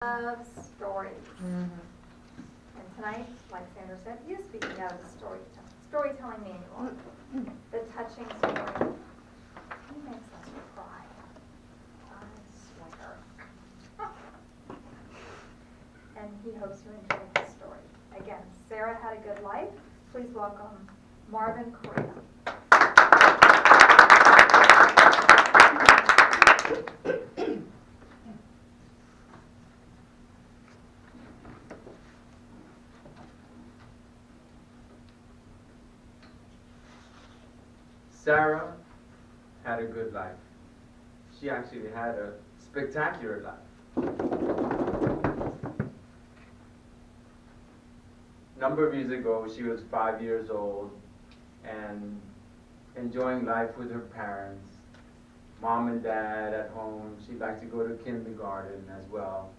Of stories. And tonight, like Sandra said, he is speaking out of the storytelling manual. The touching story. He makes us cry. I swear. And he hopes you enjoy his story. Again, Sarah had a good life. Please welcome Marvin Corea. Sarah had a good life. She actually had a spectacular life. A number of years ago, she was 5 years old and enjoying life with her parents, mom and dad at home. She liked to go to kindergarten as well.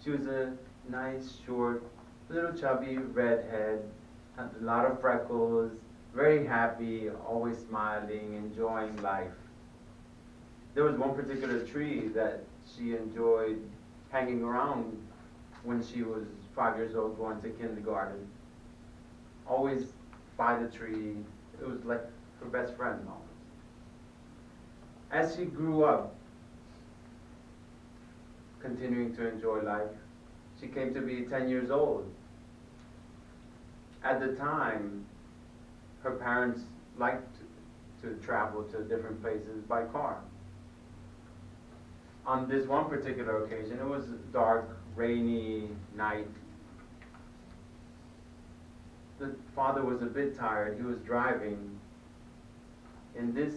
She was a nice, short, little chubby redhead, had a lot of freckles, very happy, always smiling, enjoying life. There was one particular tree that she enjoyed hanging around when she was 5 years old going to kindergarten. Always by the tree. It was like her best friend almost. As she grew up, continuing to enjoy life, she came to be 10 years old. At the time, her parents liked to travel to different places by car. On this one particular occasion, it was a dark, rainy night. The father was a bit tired. He was driving. In this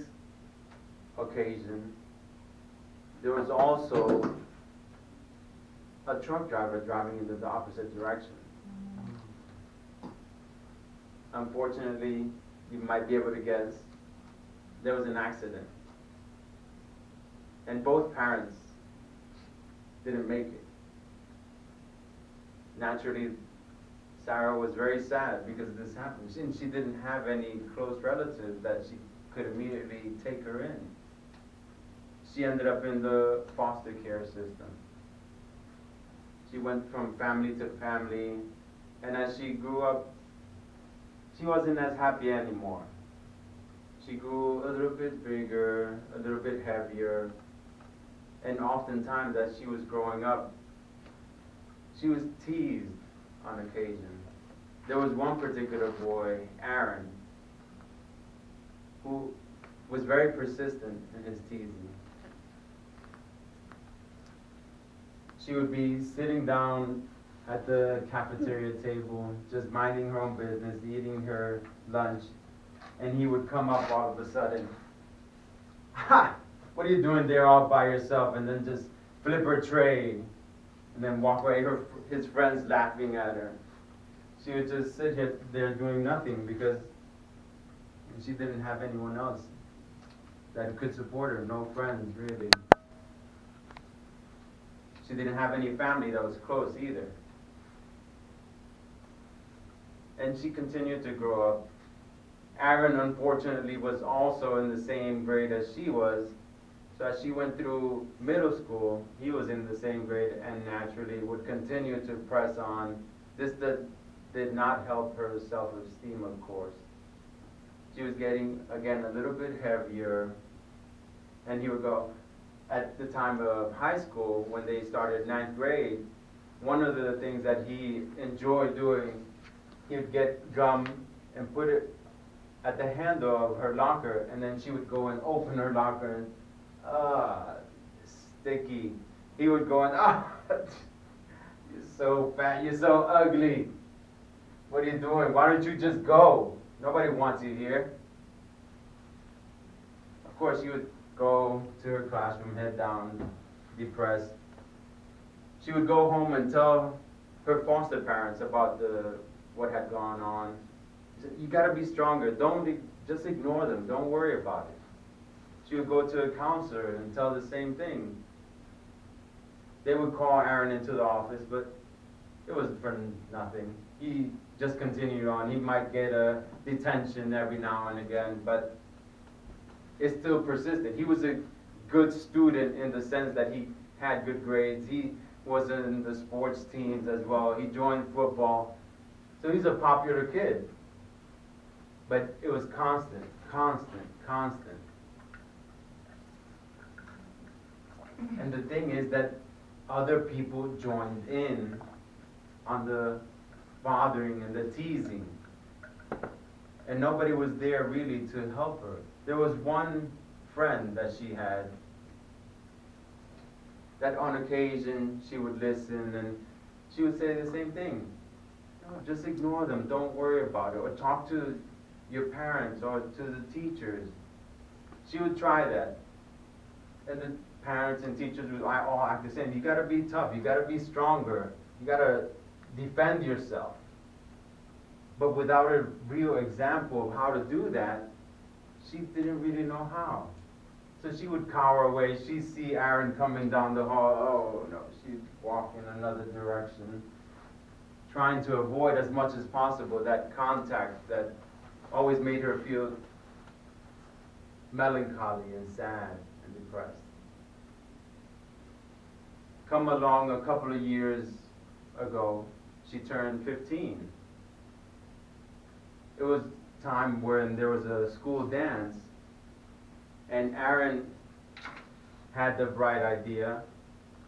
occasion, there was also a truck driver driving in the opposite direction. Unfortunately, you might be able to guess, there was an accident. And both parents didn't make it. Naturally, Sarah was very sad because this happened. And she didn't have any close relatives that she could immediately take her in. She ended up in the foster care system. She went from family to family, and as she grew up, she wasn't as happy anymore. She grew a little bit bigger, a little bit heavier, and oftentimes as she was growing up, she was teased on occasion. There was one particular boy, Aaron, who was very persistent in his teasing. She would be sitting down at the cafeteria table, just minding her own business, eating her lunch, and he would come up all of a sudden. Ha! What are you doing there all by yourself? And then just flip her tray, and then walk away, his friends laughing at her. She would just sit there doing nothing because she didn't have anyone else that could support her, no friends really. She didn't have any family that was close either. And she continued to grow up. Aaron, unfortunately, was also in the same grade as she was. So as she went through middle school, he was in the same grade and naturally would continue to press on. This did not help her self-esteem, of course. She was getting, again, a little bit heavier. And he would go, at the time of high school, when they started ninth grade, one of the things that he enjoyed doing, he would get gum and put it at the handle of her locker, and then she would go and open her locker and, sticky. He would go and, you're so fat, you're so ugly. What are you doing? Why don't you just go? Nobody wants you here. Of course, she would go to her classroom, head down, depressed. She would go home and tell her foster parents about what had gone on. She said, you gotta be stronger. Don't just ignore them. Don't worry about it. She would go to a counselor and tell the same thing. They would call Aaron into the office, but it was for nothing. He just continued on. He might get a detention every now and again, but it still persisted. He was a good student in the sense that he had good grades. He was in the sports teams as well. He joined football. So he's a popular kid. But it was constant, constant, constant. And the thing is that other people joined in on the bothering and the teasing. And nobody was there really to help her. There was one friend that she had that on occasion she would listen and she would say the same thing. No, just ignore them, don't worry about it. Or talk to your parents or to the teachers. She would try that. And the parents and teachers would all act the same. You gotta be tough, you gotta be stronger, you gotta defend yourself. But without a real example of how to do that, she didn't really know how. So she would cower away. She'd see Aaron coming down the hall. Oh no, she'd walk in another direction, trying to avoid as much as possible that contact that always made her feel melancholy and sad and depressed. Come along a couple of years ago, she turned 15. It was time when there was a school dance, and Aaron had the bright idea,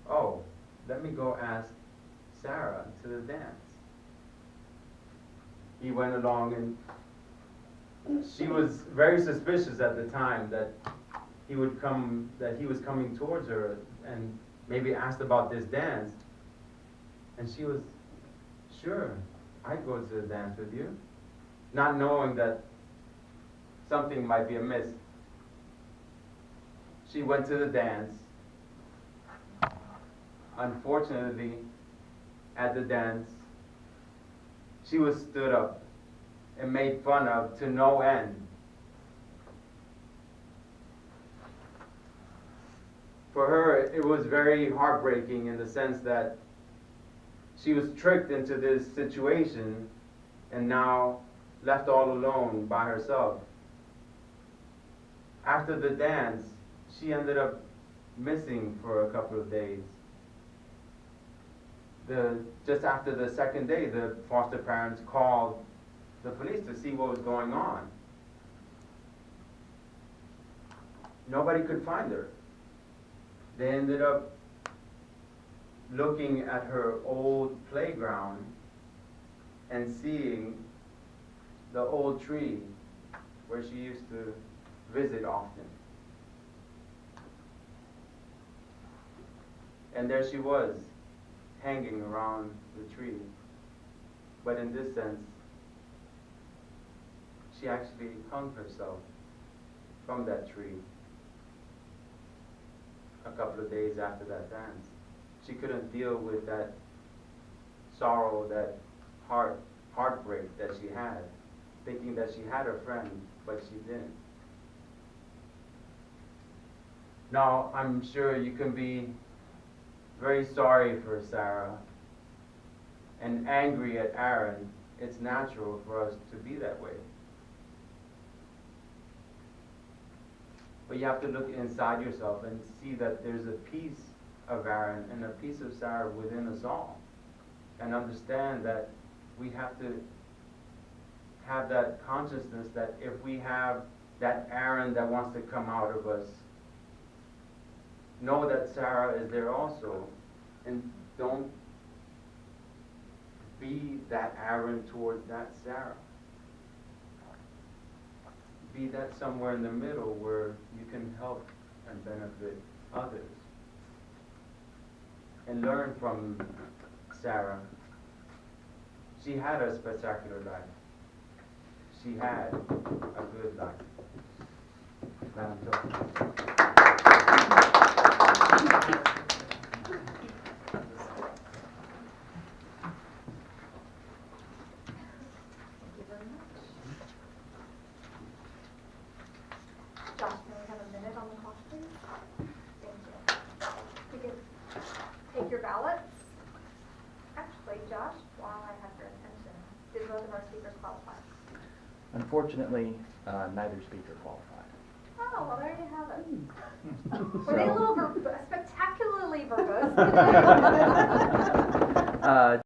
oh, let me go ask Sarah to the dance. He went along, and she was very suspicious at the time that he was coming towards her and maybe asked about this dance. And she was, sure, I'd go to the dance with you, not knowing that something might be amiss. She went to the dance. Unfortunately, at the dance, she was stood up and made fun of to no end. For her, it was very heartbreaking in the sense that she was tricked into this situation and now left all alone by herself. After the dance, she ended up missing for a couple of days. Just after the second day, the foster parents called the police to see what was going on. Nobody could find her. They ended up looking at her old playground and seeing the old tree where she used to visit often. And there she was, hanging around the tree. But in this sense, she actually hung herself from that tree a couple of days after that dance. She couldn't deal with that sorrow, that heartbreak that she had, thinking that she had a friend, but she didn't. Now, I'm sure you can be very sorry for Sarah and angry at Aaron. It's natural for us to be that way. But you have to look inside yourself and see that there's a piece of Aaron and a piece of Sarah within us all. And understand that we have to have that consciousness that if we have that Aaron that wants to come out of us, know that Sarah is there also, and don't be that Aaron towards that Sarah. Be that somewhere in the middle where you can help and benefit others. And learn from Sarah. She had a spectacular life. She had a good life. Madam Chair. Josh, can we have a minute on the clock, please? Thank you. You can take your ballots. Actually, Josh, while I have your attention, did both of our speakers qualify? Unfortunately, neither speaker qualified. Oh, Oh, well, there you have it. Were So- they a little spectacularly verbose?